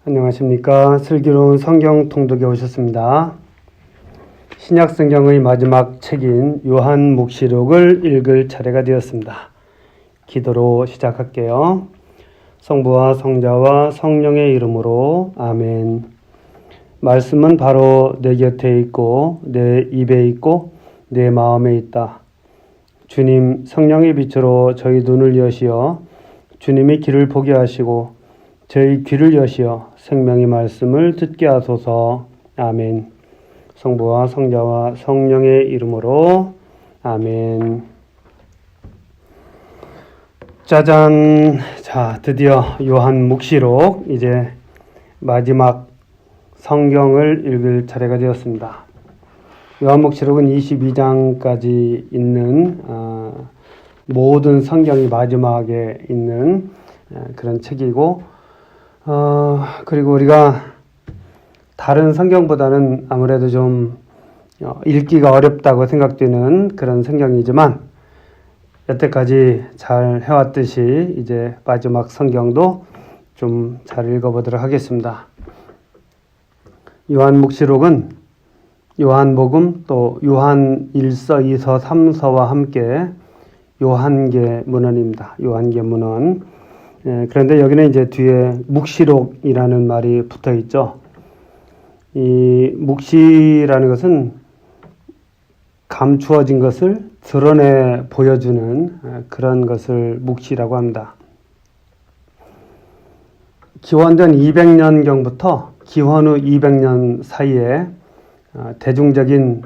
안녕하십니까. 슬기로운 성경 통독에 오셨습니다. 신약 성경의 마지막 책인 요한묵시록을 읽을 차례가 되었습니다. 기도로 시작할게요. 성부와 성자와 성령의 이름으로 아멘. 말씀은 바로 내 곁에 있고 내 입에 있고 내 마음에 있다. 주님 성령의 빛으로 저희 눈을 여시어 주님이 길을 보게 하시고 저희 귀를 여시어 생명의 말씀을 듣게 하소서. 아멘. 성부와 성자와 성령의 이름으로 아멘. 짜잔. 자, 드디어 요한묵시록 이제 마지막 성경을 읽을 차례가 되었습니다. 요한묵시록은 22장까지 있는 모든 성경이 마지막에 있는 그런 책이고 그리고 우리가 다른 성경보다는 아무래도 좀 읽기가 어렵다고 생각되는 그런 성경이지만 여태까지 잘 해왔듯이 이제 마지막 성경도 좀 잘 읽어보도록 하겠습니다. 요한묵시록은 요한복음 또 요한 1서, 2서, 3서와 함께 요한계 문헌입니다. 요한계 문헌. 그런데 여기는 이제 뒤에 묵시록이라는 말이 붙어 있죠. 이 묵시라는 것은 감추어진 것을 드러내 보여주는 그런 것을 묵시라고 합니다. 기원전 200년경부터 기원 후 200년 사이에 대중적인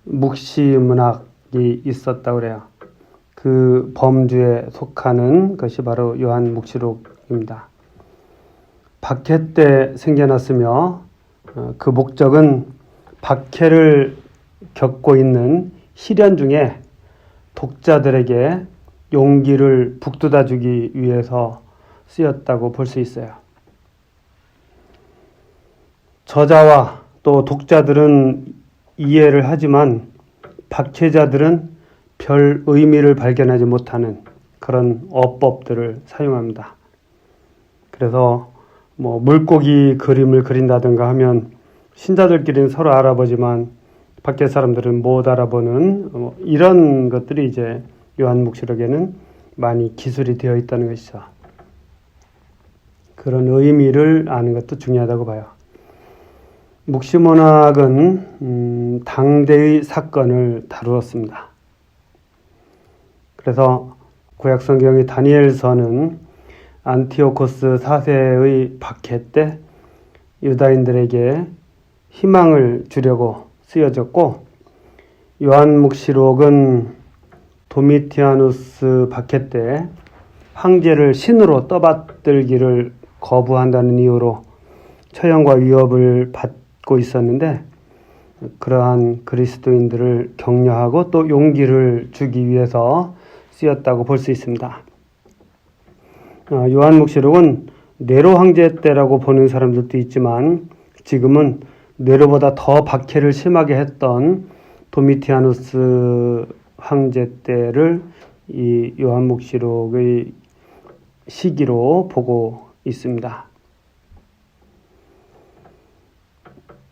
묵시 문학이 있었다고 그래요. 그 범주에 속하는 것이 바로 요한묵시록입니다. 박해 때 생겨났으며 그 목적은 박해를 겪고 있는 시련 중에 독자들에게 용기를 북돋아 주기 위해서 쓰였다고 볼 수 있어요. 저자와 또 독자들은 이해를 하지만 박해자들은 별 의미를 발견하지 못하는 그런 어법들을 사용합니다. 그래서 물고기 그림을 그린다든가 하면 신자들끼리는 서로 알아보지만 밖에 사람들은 못 알아보는 이런 것들이 이제 요한묵시록에는 많이 기술이 되어 있다는 것이죠. 그런 의미를 아는 것도 중요하다고 봐요. 묵시문학은 당대의 사건을 다루었습니다. 그래서 구약성경의 다니엘서는 안티오코스 4세의 박해 때 유다인들에게 희망을 주려고 쓰여졌고, 요한묵시록은 도미티아누스 박해 때 황제를 신으로 떠받들기를 거부한다는 이유로 처형과 위협을 받고 있었는데, 그러한 그리스도인들을 격려하고 또 용기를 주기 위해서 쓰였다고 볼 수 있습니다. 요한묵시록은 네로 황제 때라고 보는 사람들도 있지만 지금은 네로보다 더 박해를 심하게 했던 도미티아누스 황제 때를 이 요한묵시록의 시기로 보고 있습니다.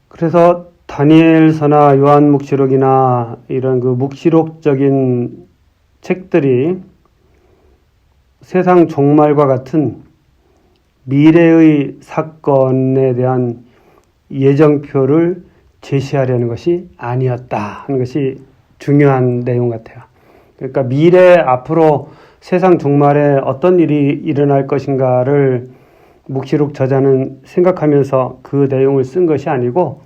그래서 다니엘서나 요한묵시록이나 이런 그 묵시록적인 책들이 세상 종말과 같은 미래의 사건에 대한 예정표를 제시하려는 것이 아니었다 하는 것이 중요한 내용 같아요. 그러니까 미래 앞으로 세상 종말에 어떤 일이 일어날 것인가를 묵시록 저자는 생각하면서 그 내용을 쓴 것이 아니고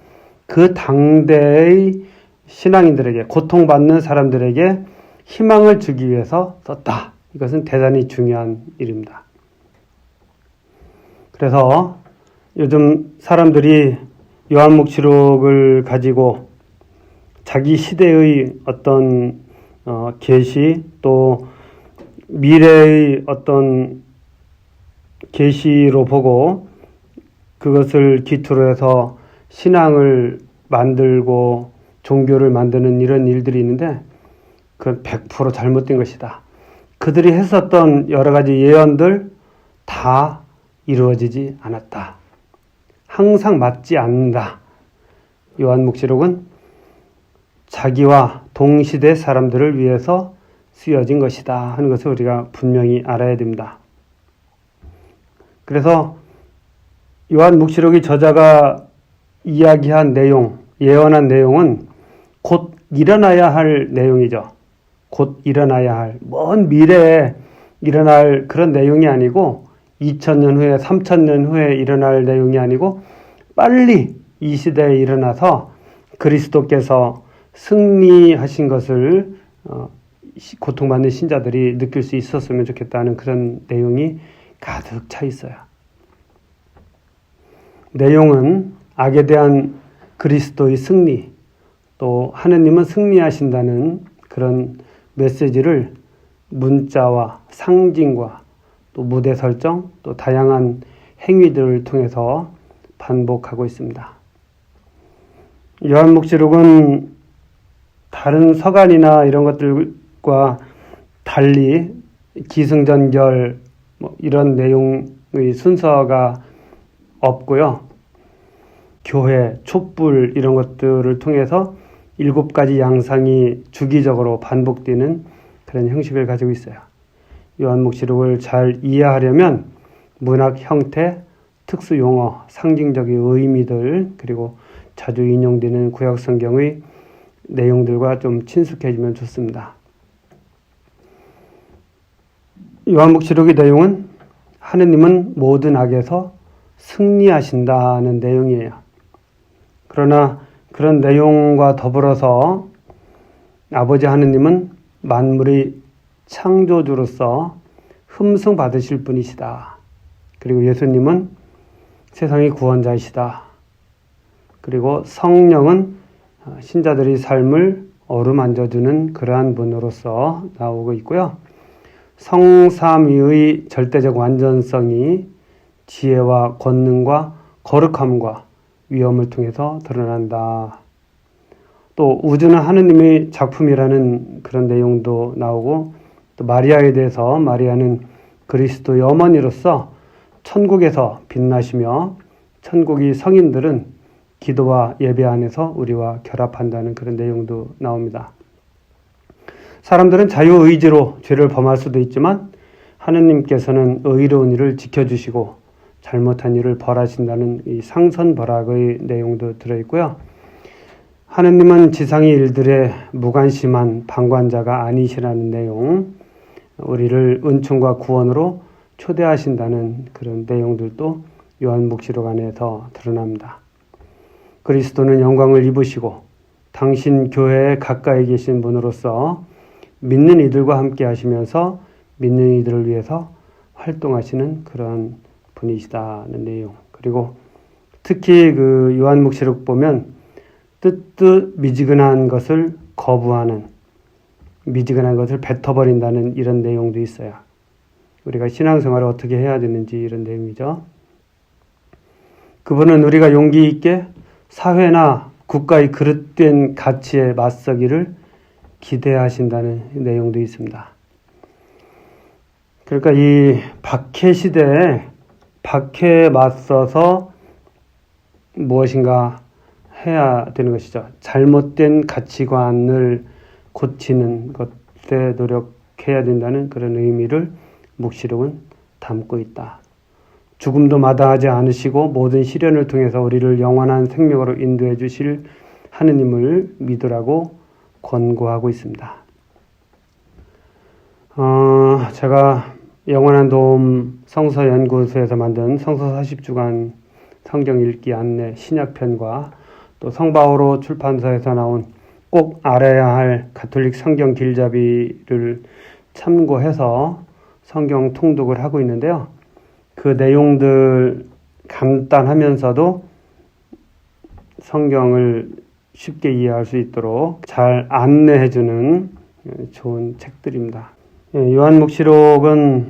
그 당대의 신앙인들에게, 고통받는 사람들에게 희망을 주기 위해서 썼다. 이것은 대단히 중요한 일입니다. 그래서 요즘 사람들이 요한묵시록을 가지고 자기 시대의 어떤 계시 또 미래의 어떤 계시로 보고 그것을 기초로 해서 신앙을 만들고 종교를 만드는 이런 일들이 있는데 그건 100% 잘못된 것이다. 그들이 했었던 여러 가지 예언들 다 이루어지지 않았다. 항상 맞지 않는다. 요한묵시록은 자기와 동시대 사람들을 위해서 쓰여진 것이다 하는 것을 우리가 분명히 알아야 됩니다. 그래서 요한묵시록의 저자가 이야기한 내용, 예언한 내용은 곧 일어나야 할 내용이죠. 곧 일어나야 할, 먼 미래에 일어날 그런 내용이 아니고 2000년 후에 3000년 후에 일어날 내용이 아니고 빨리 이 시대에 일어나서 그리스도께서 승리하신 것을 고통받는 신자들이 느낄 수 있었으면 좋겠다는 그런 내용이 가득 차 있어요. 내용은 악에 대한 그리스도의 승리, 또 하느님은 승리하신다는 그런 메시지를 문자와 상징과 또 무대 설정, 또 다양한 행위들을 통해서 반복하고 있습니다. 요한묵시록은 다른 서간이나 이런 것들과 달리 기승전결 이런 내용의 순서가 없고요. 교회, 촛불 이런 것들을 통해서 7가지 양상이 주기적으로 반복되는 그런 형식을 가지고 있어요. 요한묵시록을 잘 이해하려면 문학 형태, 특수 용어, 상징적인 의미들, 그리고 자주 인용되는 구약 성경의 내용들과 좀 친숙해지면 좋습니다. 요한묵시록의 내용은 하느님은 모든 악에서 승리하신다는 내용이에요. 그러나 그런 내용과 더불어서 아버지 하느님은 만물의 창조주로서 흠승 받으실 분이시다. 그리고 예수님은 세상의 구원자이시다. 그리고 성령은 신자들의 삶을 어루만져주는 그러한 분으로서 나오고 있고요. 성삼위의 절대적 완전성이 지혜와 권능과 거룩함과 위엄을 통해서 드러난다. 또 우주는 하느님의 작품이라는 그런 내용도 나오고, 또 마리아에 대해서 마리아는 그리스도의 어머니로서 천국에서 빛나시며 천국의 성인들은 기도와 예배 안에서 우리와 결합한다는 그런 내용도 나옵니다. 사람들은 자유의지로 죄를 범할 수도 있지만 하느님께서는 의로운 일을 지켜주시고 잘못한 일을 벌하신다는 이 상선벌악의 내용도 들어있고요. 하느님은 지상의 일들에 무관심한 방관자가 아니시라는 내용, 우리를 은총과 구원으로 초대하신다는 그런 내용들도 요한묵시록 안에서 드러납니다. 그리스도는 영광을 입으시고 당신 교회에 가까이 계신 분으로서 믿는 이들과 함께 하시면서 믿는 이들을 위해서 활동하시는 그런 분이시다는 내용. 그리고 특히 그 요한묵시록 보면 뜨뜻미지근한 것을 거부하는, 미지근한 것을 뱉어버린다는 이런 내용도 있어요. 우리가 신앙생활을 어떻게 해야 되는지 이런 내용이죠. 그분은 우리가 용기 있게 사회나 국가의 그릇된 가치에 맞서기를 기대하신다는 내용도 있습니다. 그러니까 이 박해 시대에 박해에 맞서서 무엇인가 해야 되는 것이죠. 잘못된 가치관을 고치는 것에 노력해야 된다는 그런 의미를 묵시록은 담고 있다. 죽음도 마다하지 않으시고 모든 시련을 통해서 우리를 영원한 생명으로 인도해 주실 하느님을 믿으라고 권고하고 있습니다. 제가 영원한 도움 성서연구소에서 만든 성서 40주간 성경 읽기 안내 신약편과 또 성바오로 출판사에서 나온 꼭 알아야 할 가톨릭 성경 길잡이를 참고해서 성경 통독을 하고 있는데요. 그 내용들 간단하면서도 성경을 쉽게 이해할 수 있도록 잘 안내해주는 좋은 책들입니다. 요한묵시록은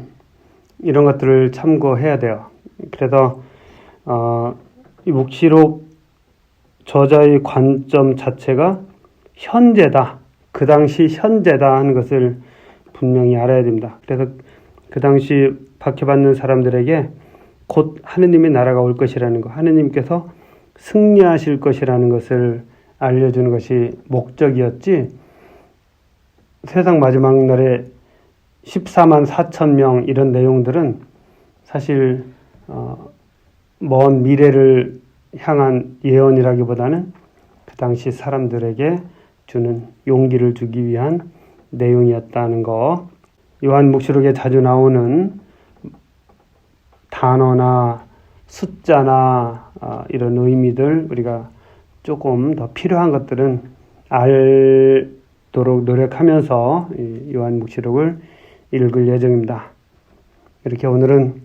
이런 것들을 참고해야 돼요. 그래서 이 묵시록 저자의 관점 자체가 현재다. 그 당시 현재다 하는 것을 분명히 알아야 됩니다. 그래서 그 당시 박해받는 사람들에게 곧 하느님의 나라가 올 것이라는 것, 하느님께서 승리하실 것이라는 것을 알려주는 것이 목적이었지, 세상 마지막 날에 14만 4천 명 이런 내용들은 사실 먼 미래를 향한 예언이라기보다는 그 당시 사람들에게 주는 용기를 주기 위한 내용이었다는 거. 요한묵시록에 자주 나오는 단어나 숫자나 이런 의미들, 우리가 조금 더 필요한 것들은 알도록 노력하면서 요한묵시록을 읽을 예정입니다. 이렇게 오늘은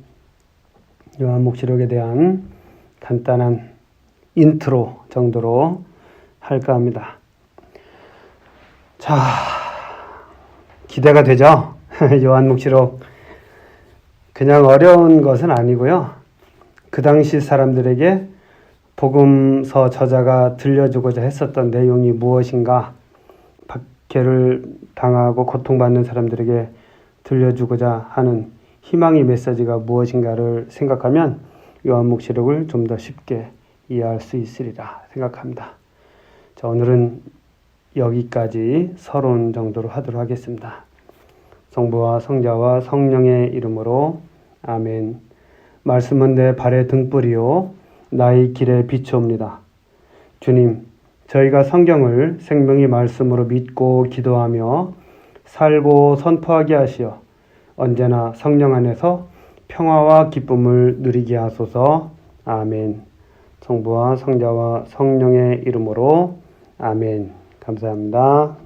요한묵시록에 대한 간단한 인트로 정도로 할까 합니다. 자, 기대가 되죠? 요한묵시록 그냥 어려운 것은 아니고요. 그 당시 사람들에게 복음서 저자가 들려주고자 했었던 내용이 무엇인가, 박해를 당하고 고통받는 사람들에게 들려주고자 하는 희망의 메시지가 무엇인가를 생각하면 요한묵시록을 좀 더 쉽게 이해할 수 있으리라 생각합니다. 자, 오늘은 여기까지 서론 정도로 하도록 하겠습니다. 성부와 성자와 성령의 이름으로 아멘. 말씀은 내 발의 등불이요 나의 길에 비추옵니다. 주님, 저희가 성경을 생명의 말씀으로 믿고 기도하며 살고 선포하게 하시어 언제나 성령 안에서 평화와 기쁨을 누리게 하소서. 아멘. 성부와 성자와 성령의 이름으로 아멘. 감사합니다.